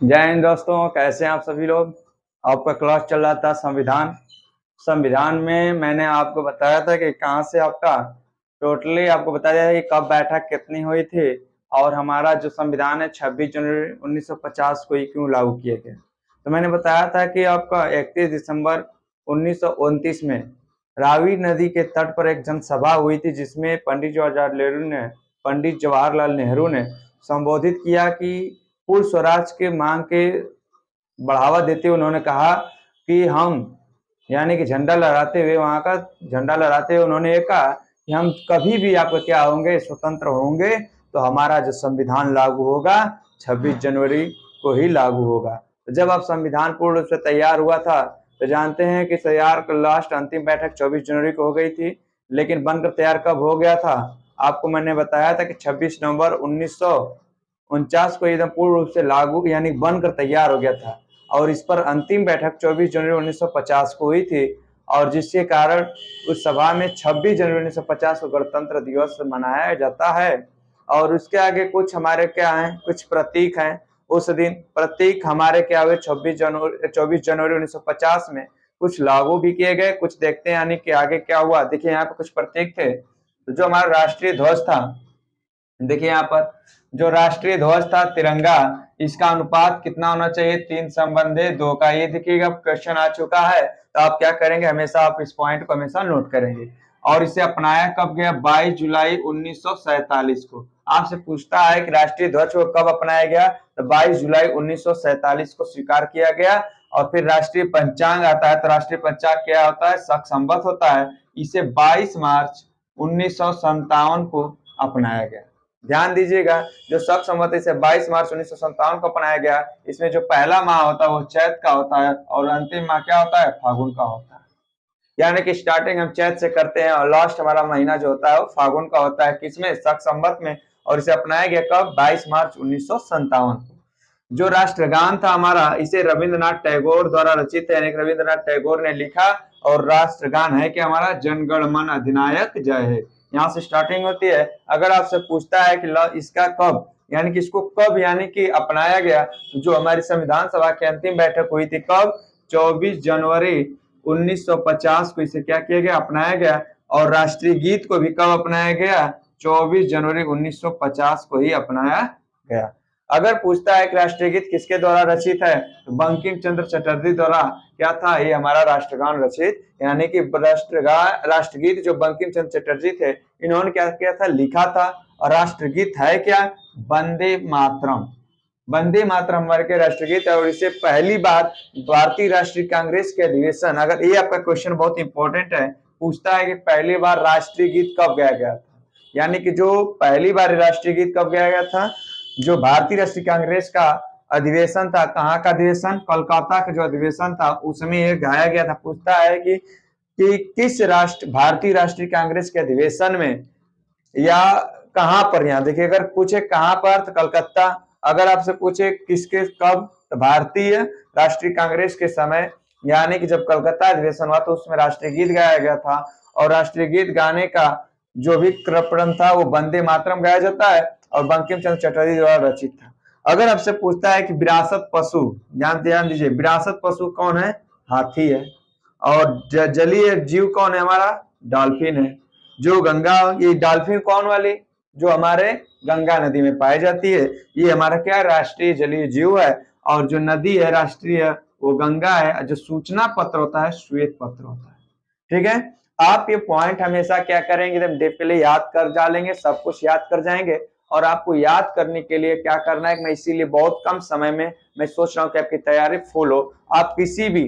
जय हिंद दोस्तों, कैसे हैं आप सभी लोग। आपका क्लास चल रहा था संविधान। संविधान में मैंने आपको बताया था कि कहाँ से आपका टोटली आपको बताया है कि कब बैठक कितनी हुई थी और हमारा जो संविधान है 26 जनवरी 1950 को ही क्यों लागू किए गए। तो मैंने बताया था कि आपका 31 दिसंबर 1929 में रावी नदी के तट पर एक जनसभा हुई थी, जिसमें पंडित जवाहरलाल नेहरू ने संबोधित किया कि पूर्ण स्वराज के मांग के बढ़ावा देते हुए उन्होंने कहा कि हम यानी कि झंडा लहराते हुए वहां का झंडा लहराते हुए उन्होंने ये कहा कि हम कभी भी आपको क्या होंगे, स्वतंत्र होंगे तो हमारा जो संविधान लागू होगा 26 जनवरी को ही लागू होगा। तो जब आप संविधान पूर्ण रूप से तैयार हुआ था तो जानते हैं कि तैयार लास्ट अंतिम बैठक 24 जनवरी को हो गई थी, लेकिन बनकर तैयार कब हो गया था। आपको मैंने बताया था कि 26 नवंबर 1949 को एकदम पूर्ण रूप से लागू यानी बनकर तैयार हो गया था और इस पर अंतिम बैठक 24 जनवरी 1950 को हुई थी और जिसके कारण उस सभा में 26 जनवरी 1950 को गणतंत्र दिवस मनाया जाता है। और उसके आगे कुछ हमारे क्या हैं, कुछ प्रतीक हैं। उस दिन प्रतीक हमारे क्या हुए 24 जनवरी 1950 में कुछ लागू भी किए गए, कुछ देखते हैं यानी कि आगे क्या हुआ। देखिए यहाँ पे कुछ प्रतीक थे। तो जो हमारा राष्ट्रीय ध्वज था, देखिए यहाँ पर जो राष्ट्रीय ध्वज था तिरंगा, इसका अनुपात कितना होना चाहिए, 3:2 का। ये देखिएगा क्वेश्चन आ चुका है, तो आप क्या करेंगे, हमेशा आप इस पॉइंट को हमेशा नोट करेंगे। और इसे अपनाया कब गया, 22 जुलाई 1947 को। आपसे पूछता है कि राष्ट्रीय ध्वज को कब अपनाया गया, तो 22 जुलाई 1947 को स्वीकार किया गया। और फिर राष्ट्रीय पंचांग आता है, तो राष्ट्रीय पंचांग क्या होता है, शक संवत होता है। इसे 22 मार्च 1957 को अपनाया गया। ध्यान दीजिएगा, जो शक संवत इसे 22 मार्च 1957 को अपनाया गया। इसमें जो पहला माह होता है वो चैत का होता है और अंतिम माह क्या होता है, फागुन का होता है। यानी कि स्टार्टिंग हम चैत से करते हैं और लास्ट हमारा महीना जो होता है वो फागुन का होता है। किसमें, शक संवत में। और इसे अपनाया गया कब, 22 मार्च 1957 को। जो राष्ट्रगान था हमारा, इसे रविंद्रनाथ टैगोर द्वारा रचित है, यानी रविंद्रनाथ टैगोर ने लिखा। और राष्ट्रगान है कि हमारा जनगण मन अधिनायक जय है, यहाँ से स्टार्टिंग होती है। अगर आपसे पूछता है कि इसका कब यानी कि इसको कब यानी कि अपनाया गया, जो हमारी संविधान सभा की अंतिम बैठक हुई थी कब, 24 जनवरी 1950 को इसे क्या किया गया, अपनाया गया। और राष्ट्रीय गीत को भी कब अपनाया गया, 24 जनवरी 1950 को ही अपनाया गया। अगर पूछता है कि राष्ट्रीय गीत किसके द्वारा रचित है, तो बंकिम चंद्र चटर्जी द्वारा क्या था, ये हमारा राष्ट्रगान रचित, यानी कि राष्ट्रगीत जो बंकिम चंद्र चटर्जी थे, इन्होंने क्या किया था, लिखा था। और राष्ट्रगीत है क्या, वंदे मातरम। वंदे मातरम हमारे के राष्ट्रगीत है। और इसे पहली बार भारतीय राष्ट्रीय कांग्रेस के अधिवेशन, अगर ये आपका क्वेश्चन बहुत इंपॉर्टेंट है, पूछता है कि पहली बार राष्ट्रीय गीत कब गाया गया था, यानी कि जो पहली बार राष्ट्रीय गीत कब गाया गया था, जो भारतीय राष्ट्रीय कांग्रेस का अधिवेशन था, कहाँ का अधिवेशन, कोलकाता का जो अधिवेशन था, उसमें ये गाया गया था। पूछता है कि किस भारतीय राष्ट्रीय कांग्रेस के अधिवेशन में या कहां पर, यहाँ देखिए अगर पूछे कहां पर तो कलकत्ता, अगर आपसे पूछे किसके कब तो भारतीय राष्ट्रीय कांग्रेस के समय, यानी कि जब कलकत्ता अधिवेशन हुआ तो उसमें राष्ट्रीय गीत गाया गया था। और राष्ट्रीय गीत गाने का जो भी क्रम था वो वंदे मातरम गाया जाता है और बंकिम चंद्र चटर्जी द्वारा रचित था। अगर आपसे पूछता है कि विरासत पशु, ध्यान दीजिए, विरासत पशु कौन है, हाथी है। और जलीय जीव कौन है, हमारा डॉल्फिन है। जो गंगा, ये डॉल्फिन कौन वाली, जो हमारे गंगा नदी में पाई जाती है, ये हमारा क्या राष्ट्रीय जलीय जीव है। और जो नदी है राष्ट्रीय वो गंगा है। जो सूचना पत्र होता है श्वेत पत्र होता है। ठीक है, आप ये पॉइंट हमेशा क्या करेंगे, एकदम डीपली याद कर डालेंगे, सब कुछ याद कर जाएंगे। और आपको याद करने के लिए क्या करना है, मैं इसीलिए बहुत कम समय में मैं सोच रहा हूँ कि आपकी तैयारी फुल हो। आप किसी भी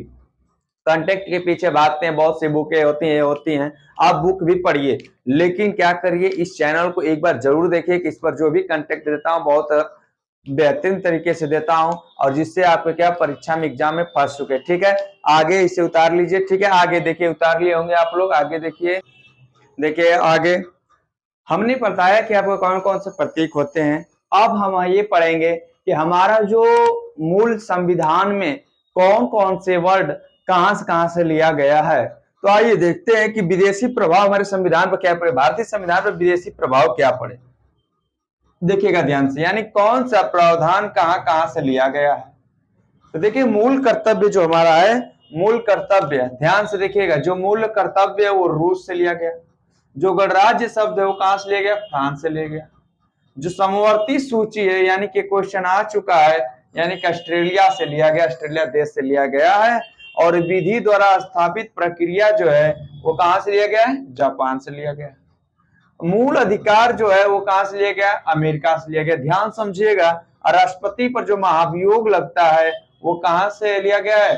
कंटेक्ट के पीछे भागते हैं, बहुत सी बुकें होती हैं, आप बुक भी पढ़िए, लेकिन क्या करिए, इस चैनल को एक बार जरूर देखिए कि इस पर जो भी कंटेक्ट देता हूँ बहुत बेहतरीन तरीके से देता हूं और जिससे आपको क्या परीक्षा में एग्जाम में फंस चुके। ठीक है, आगे इसे उतार लीजिए। ठीक है, आगे देखिए, उतार लिए होंगे आप लोग, आगे देखिए। देखिए आगे हमने बताया कि आपको कौन कौन से प्रतीक होते हैं। अब हम ये पढ़ेंगे कि हमारा जो मूल संविधान में कौन कौन से वर्ड कहां से लिया गया है। तो आइए देखते हैं कि विदेशी प्रभाव हमारे संविधान पर क्या पड़े, भारतीय संविधान पर विदेशी प्रभाव क्या पड़े। देखिएगा ध्यान से, यानी कौन सा प्रावधान कहां से लिया गया है। तो देखिए मूल कर्तव्य जो हमारा है, मूल कर्तव्य ध्यान से देखिएगा, जो मूल कर्तव्य है वो रूस से लिया गया। जो गणराज्य शब्द है वो कहां से लिया गया, फ्रांस से लिया गया। जो समवर्ती सूची है यानी कि क्वेश्चन आ चुका है, यानी कि ऑस्ट्रेलिया से लिया गया, ऑस्ट्रेलिया देश से लिया गया है। और विधि द्वारा स्थापित प्रक्रिया जो है वो कहां से लिया गया है, जापान से लिया गया है। मूल अधिकार जो है वो कहां से लिया गया, अमेरिका से लिया गया। ध्यान समझिएगा, राष्ट्रपति पर जो महाभियोग लगता है वो कहां से लिया गया है,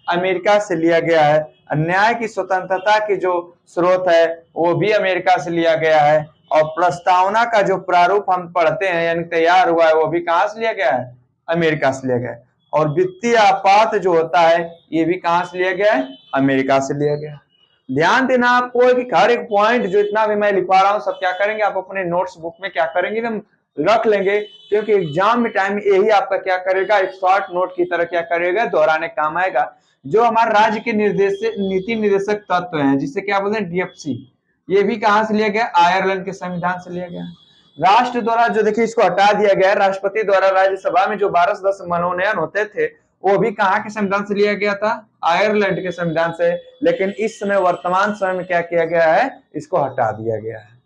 अमेरिका से लिया गया है। न्याय की स्वतंत्रता की जो स्रोत है वो भी अमेरिका से लिया गया है। और प्रस्तावना का जो प्रारूप हम पढ़ते हैं यानी तैयार हुआ है वो भी कहां से लिया गया है, अमेरिका से लिया गया है। और वित्तीय आपात जो होता है ये भी कहां से लिया गया है, अमेरिका से लिया गया है। ध्यान देना आपको कि हर एक पॉइंट जो इतना भी मैं लिखवा रहा हूं सब क्या करेंगे, आप अपने नोट्स बुक में क्या करेंगे, हम रख लेंगे, क्योंकि एग्जाम में टाइम यही आपका क्या करेगा, एक शॉर्ट नोट की तरह क्या करेगा, दोहराने काम आएगा। जो हमारे राज्य के नीति निर्देशक तत्व हैं जिसे क्या बोलते हैं, डीएफसी, ये भी कहां से लिया गया, आयरलैंड के संविधान से लिया गया। राष्ट्र द्वारा जो देखिए इसको हटा दिया गया, राष्ट्रपति द्वारा राज्यसभा में जो 12 सदस्य मनोनयन होते थे वो भी कहां के संविधान से लिया गया था, आयरलैंड के संविधान से। लेकिन इस समय वर्तमान समय में क्या किया गया है, इसको हटा दिया गया है।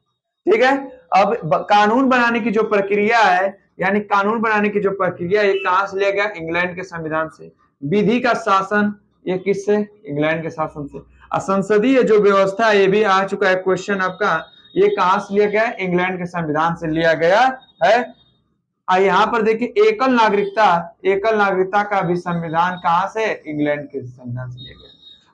ठीक है। अब कानून बनाने की जो प्रक्रिया है, यानी कानून बनाने की जो प्रक्रिया ये कहां से लिया गया, इंग्लैंड के संविधान से। विधि का शासन ये किससे, इंग्लैंड के शासन से। संसदीय जो व्यवस्था ये भी आ चुका है क्वेश्चन आपका, ये कहां से लिया गया, इंग्लैंड के संविधान से लिया गया है। यहाँ पर देखिए एकल नागरिकता का भी संविधान कहां से, इंग्लैंड के संविधान से लिया गया।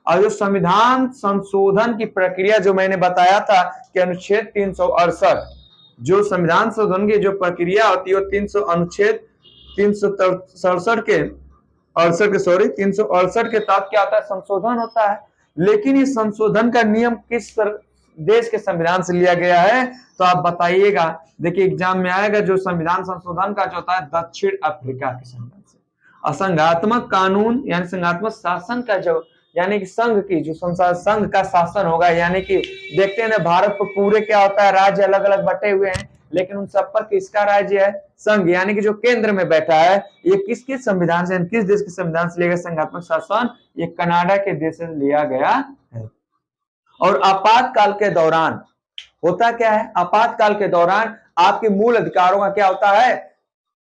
और जो संविधान संशोधन की प्रक्रिया जो मैंने बताया था कि अनुच्छेद 368, जो संविधान संशोधन की जो प्रक्रिया होती है 300 अनुच्छेद 367 के 368 के तहत क्या होता है, संशोधन होता है। लेकिन इस संशोधन का नियम किस देश के संविधान से लिया गया है, तो आप बताइएगा। देखिए एग्जाम में आएगा, जो संविधान संशोधन का जो होता है दक्षिण अफ्रीका के संविधान से। असंघात्मक कानून यानी संघात्मक शासन का जो, यानी कि संघ की जो संघ का शासन होगा, यानी कि देखते हैं ना भारत पर पूरे क्या होता है, राज्य अलग अलग बटे हुए हैं, लेकिन उन सब पर किसका राज्य है, संघ, यानी कि जो केंद्र में बैठा है। ये किसके संविधान से, किस देश के संविधान से लिया गया संघात्मक शासन, ये कनाडा के देश से लिया गया है। और आपातकाल के दौरान होता क्या है, आपातकाल के दौरान आपके मूल अधिकारों का क्या होता है,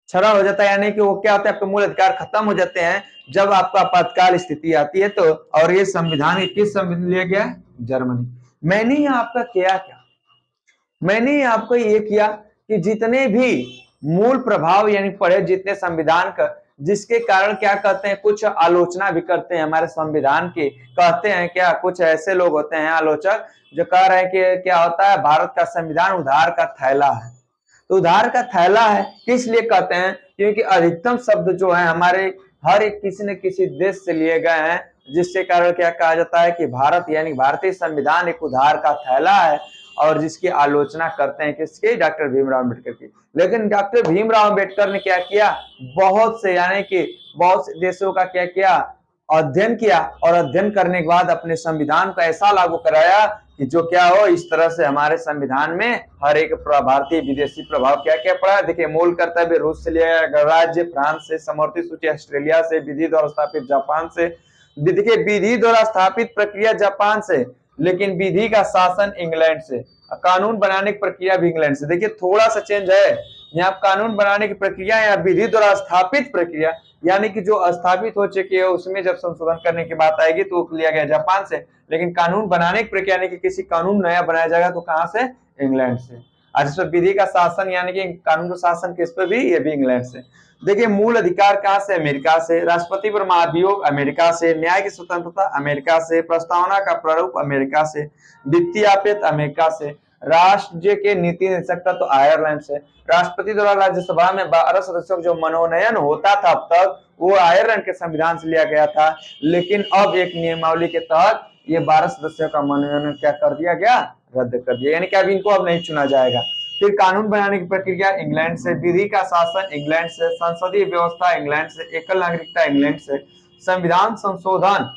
क्षरण हो जाता है, यानी कि वो क्या होता है, आपके मूल अधिकार खत्म हो जाते हैं जब आपका आपातकाल स्थिति आती है। तो और ये संविधान किस संविधान लिया गया, जर्मनी। मैंने यहाँ आपका किया क्या, मैंने आपको ये किया कि जितने भी मूल प्रभाव यानी पढ़े जितने संविधान का, जिसके कारण क्या कहते हैं, कुछ आलोचना भी करते हैं हमारे संविधान की, कहते हैं क्या, कुछ ऐसे लोग होते हैं आलोचक जो कह रहे हैं कि क्या होता है, भारत का संविधान उधार का थैला है। तो उधार का थैला है किस लिए कहते हैं, क्योंकि अधिकतम शब्द जो है हमारे हर एक किसी न किसी देश से लिए गए हैं, जिसके कारण क्या कहा जाता है कि भारत यानी भारतीय संविधान एक उधार का थैला है। और जिसकी आलोचना करते हैं किसके, डॉक्टर भीमराव अम्बेडकर की। लेकिन डॉक्टर भीमराव अम्बेडकर ने क्या किया, बहुत से यानी कि बहुत से देशों का क्या किया, अध्ययन किया, और अध्ययन करने के बाद अपने संविधान को ऐसा लागू कराया कि जो क्या हो, इस तरह से हमारे संविधान में हर एक भारतीय विदेशी प्रभाव क्या क्या पड़ा। देखिए मूल कर्तव्य रूस से लिया गया, गणराज्य फ्रांस से, समवर्ती सूची ऑस्ट्रेलिया से, विधि द्वारा स्थापित जापान से। देखिए विधि द्वारा स्थापित प्रक्रिया जापान से, लेकिन विधि का शासन इंग्लैंड से, कानून बनाने की प्रक्रिया भी इंग्लैंड से। देखिए थोड़ा सा चेंज है यहाँ, कानून बनाने की प्रक्रिया या विधि द्वारा स्थापित प्रक्रिया, यानी कि जो स्थापित हो चुकी है उसमें जब संशोधन करने की बात आएगी तो लिया गया जापान से। लेकिन कानून बनाने की प्रक्रिया यानी कि किसी कानून नया बनाया जाएगा तो कहां से, इंग्लैंड से। आज इस पर विधि का शासन यानी कि कानून का शासन किस पे भी, ये भी इंग्लैंड से। देखिए मूल अधिकार कहां से, अमेरिका से। राष्ट्रपति पर महाभियोग अमेरिका से। न्याय की स्वतंत्रता अमेरिका से। प्रस्तावना का प्रारूप अमेरिका से। वित्तीय आपेत अमेरिका से। राष्ट्र के नीति निदेशक तो आयरलैंड से। राष्ट्रपति द्वारा राज्यसभा में 12 सदस्यों का जो मनोनयन होता था अब तक, वो आयरलैंड के संविधान से लिया गया था। लेकिन अब एक नियमावली के तहत ये 12 सदस्यों का मनोनयन क्या कर दिया गया, रद्द कर दिया, यानी कि अब इनको अब नहीं चुना जाएगा। फिर कानून बनाने की प्रक्रिया इंग्लैंड से। विधि का शासन इंग्लैंड से। संसदीय व्यवस्था इंग्लैंड से। एकल नागरिकता इंग्लैंड से। संविधान संशोधन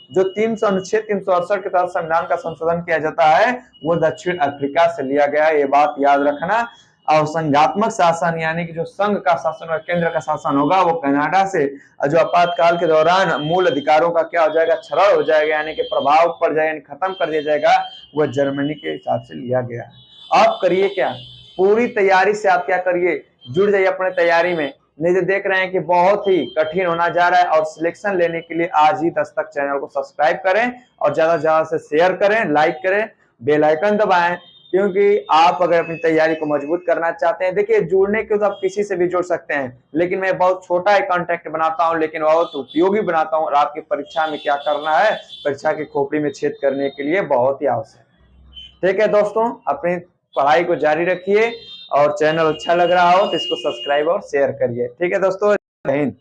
जो 300 अनुच्छेद 368 के तहत संविधान का संशोधन किया जाता है वो दक्षिण अफ्रीका से लिया गया है, ये बात याद रखना। और संघात्मक शासन यानी कि जो संघ का शासन और केंद्र का शासन होगा वो कनाडा से, और जो आपातकाल के दौरान मूल अधिकारों का क्या हो जाएगा, क्षरण हो जाएगा यानी कि प्रभाव पड़ जाएगा, यानी खत्म कर दिया जाएगा, वो जर्मनी के हिसाब से लिया गया है। आप करिए क्या, पूरी तैयारी से आप क्या करिए, जुड़ जाइए अपने तैयारी में। नहीं तो देख रहे हैं कि बहुत ही कठिन होना जा रहा है, और सिलेक्शन लेने के लिए आज ही दस्तक चैनल को सब्सक्राइब करें और ज्यादा से ज्यादा से शेयर करें, लाइक करें, बेल आइकन दबाएं, क्योंकि आप अगर अपनी तैयारी को मजबूत करना चाहते हैं, देखिए जुड़ने के तो आप किसी से भी जुड़ सकते हैं, लेकिन मैं बहुत छोटा एक कॉन्टेक्ट बनाता हूं, लेकिन बहुत उपयोगी बनाता हूं, और आपकी परीक्षा में क्या करना है, परीक्षा की खोपड़ी में छेद करने के लिए बहुत ही आवश्यक है। ठीक है दोस्तों, अपनी पढ़ाई को जारी रखिए, और चैनल अच्छा लग रहा हो तो इसको सब्सक्राइब और शेयर करिए। ठीक है दोस्तों, जय हिंद।